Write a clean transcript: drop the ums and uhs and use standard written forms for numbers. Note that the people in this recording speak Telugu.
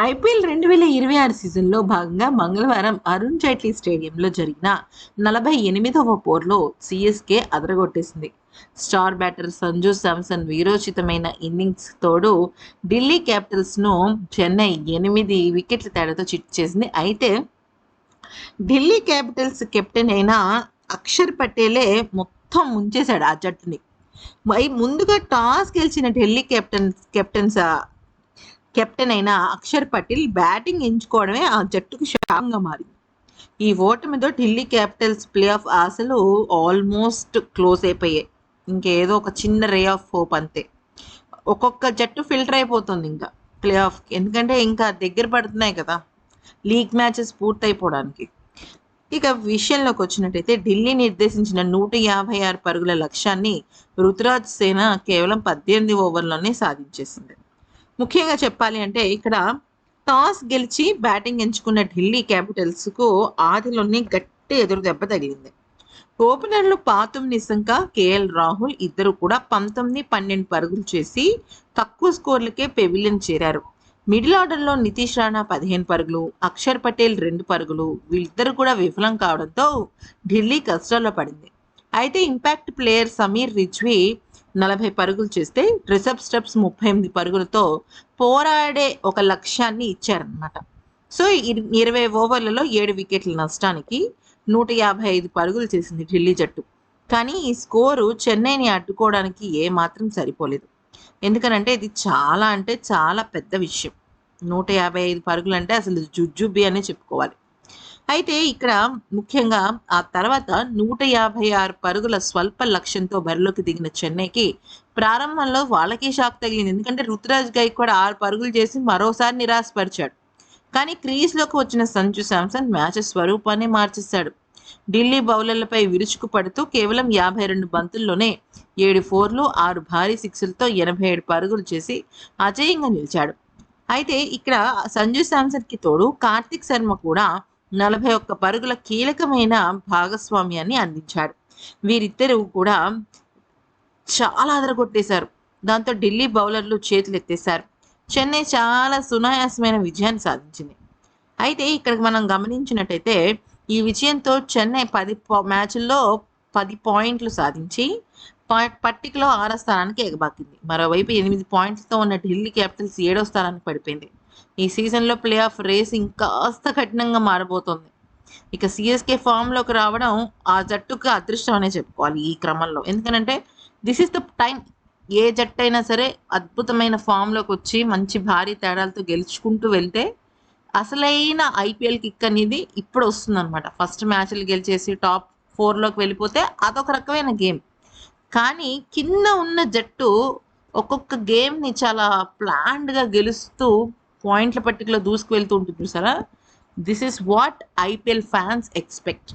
ఐపీఎల్ 2026 సీజన్లో భాగంగా మంగళవారం అరుణ్ జైట్లీ స్టేడియంలో జరిగిన 48వ పోర్లో సీఎస్కే అదరగొట్టేసింది. స్టార్ బ్యాటర్ సంజు శాంసన్ వీరోచితమైన ఇన్నింగ్స్ తోడు ఢిల్లీ క్యాపిటల్స్ను చెన్నై 8 వికెట్ల తేడాతో చిత్తు చేసింది. అయితే ఢిల్లీ క్యాపిటల్స్ కెప్టెన్ అయిన అక్షర్ పటేలే మొత్తం ముంచేశాడు ఆ జట్టుని. ముందుగా టాస్ గెలిచిన ఢిల్లీ కెప్టెన్ అయిన అక్షర్ పటేల్ బ్యాటింగ్ ఎంచుకోవడమే ఆ జట్టుకు శాపంగా మారింది. ఈ ఓటమితో ఢిల్లీ క్యాపిటల్స్ ప్లే ఆఫ్ ఆశలు ఆల్మోస్ట్ క్లోజ్ అయిపోయాయి. ఇంకేదో ఒక చిన్న రే ఆఫ్ హోప్ అంతే. ఒక్కొక్క జట్టు ఫిల్టర్ అయిపోతుంది ఇంకా ప్లే ఆఫ్, ఎందుకంటే ఇంకా దగ్గర పడుతున్నాయి కదా లీగ్ మ్యాచెస్ పూర్తయిపోవడానికి. ఇక విషయంలోకి వచ్చినట్టయితే ఢిల్లీ నిర్దేశించిన 156 పరుగుల లక్ష్యాన్ని రుతురాజ్ సేన కేవలం 18 ఓవర్లోనే సాధించేసింది. ముఖ్యంగా చెప్పాలి అంటే ఇక్కడ టాస్ గెలిచి బ్యాటింగ్ ఎంచుకున్న ఢిల్లీ క్యాపిటల్స్కు ఆదిలోనే గట్టి ఎదురు దెబ్బ తగిలింది. ఓపెనర్లు పాతుమ్ నిశంక, కేఎల్ రాహుల్ ఇద్దరు కూడా 19, 12 పరుగులు చేసి తక్కువ స్కోర్లకే పెవిలియన్ చేరారు. మిడిల్ ఆర్డర్లో నితీష్ రాణా 15 పరుగులు, అక్షర్ పటేల్ 2 పరుగులు, వీళ్ళిద్దరు కూడా విఫలం కావడంతో ఢిల్లీ కష్టాల్లో పడింది. అయితే ఇంపాక్ట్ ప్లేయర్ సమీర్ రిజ్వీ 40 పరుగులు చేస్తే రిషబ్ స్టెప్స్ 38 పరుగులతో పోరాడే ఒక లక్ష్యాన్ని ఇచ్చారనమాట. సో 20 ఓవర్లలో 7 వికెట్ల నష్టానికి 155 పరుగులు చేసింది ఢిల్లీ జట్టు. కానీ ఈ స్కోరు చెన్నైని అడ్డుకోవడానికి ఏమాత్రం సరిపోలేదు. ఎందుకనంటే ఇది చాలా అంటే చాలా పెద్ద విషయం. 155 పరుగులు అంటే అసలు జుజ్జుబి అనే చెప్పుకోవాలి. అయితే ఇక్కడ ముఖ్యంగా ఆ తర్వాత 156 పరుగుల స్వల్ప లక్ష్యంతో బరిలోకి దిగిన చెన్నైకి ప్రారంభంలో వాళ్ళకే షాక్ తగిలింది. ఎందుకంటే రుతురాజ్ గైక్వాడ్ 6 పరుగులు చేసి మరోసారి నిరాశపరిచాడు. కానీ క్రీజ్లోకి వచ్చిన సంజు శాంసన్ మ్యాచ్ స్వరూపాన్ని మార్చేశాడు. ఢిల్లీ బౌలర్లపై విరుచుకు పడుతూ కేవలం 52 బంతుల్లోనే 7 4లు, 6 భారీ సిక్స్లతో 87 పరుగులు చేసి అజేయంగా నిలిచాడు. అయితే ఇక్కడ సంజు శాంసన్కి తోడు కార్తిక్ శర్మ కూడా 41 పరుగుల కీలకమైన భాగస్వామ్యాన్ని అందించాడు. వీరిద్దరూ కూడా చాలా అదరగొట్టేశారు. దాంతో ఢిల్లీ బౌలర్లు చేతులెత్తేశారు. చెన్నై చాలా సునాయాసమైన విజయాన్ని సాధించింది. అయితే ఇక్కడ మనం గమనించినట్టయితే ఈ విజయంతో చెన్నై 10 మ్యాచ్ల్లో 10 పాయింట్లు సాధించి పట్టికలో 6వ స్థానానికి ఎగబాకింది. మరోవైపు 8 పాయింట్లతో ఉన్న ఢిల్లీ క్యాపిటల్స్ 7వ స్థానానికి పడిపోయింది. ఈ సీజన్లో ప్లే ఆఫ్ రేస్ ఇంకాస్త కఠినంగా మారబోతోంది. ఇక సిఎస్కే ఫామ్లోకి రావడం ఆ జట్టుకు అదృష్టం అనే చెప్పుకోవాలి ఈ క్రమంలో. ఎందుకంటే దిస్ ఇస్ ద టైం. ఏ జట్టు అయినా సరే అద్భుతమైన ఫామ్లోకి వచ్చి మంచి భారీ తేడాలతో గెలుచుకుంటూ వెళ్తే అసలైన ఐపీఎల్ కిక్ అనేది ఇప్పుడు వస్తుందన్నమాట. ఫస్ట్ మ్యాచ్లు గెలిచేసి టాప్ 4లోకి వెళ్ళిపోతే అదొక రకమైన గేమ్. కానీ కింద ఉన్న జట్టు ఒక్కొక్క గేమ్ని చాలా ప్లాన్డ్గా గెలుస్తూ పాయింట్ల పట్టికలో దూసుకు వెళ్తూ ఉంటుంది చూసారా. This is what IPL fans expect.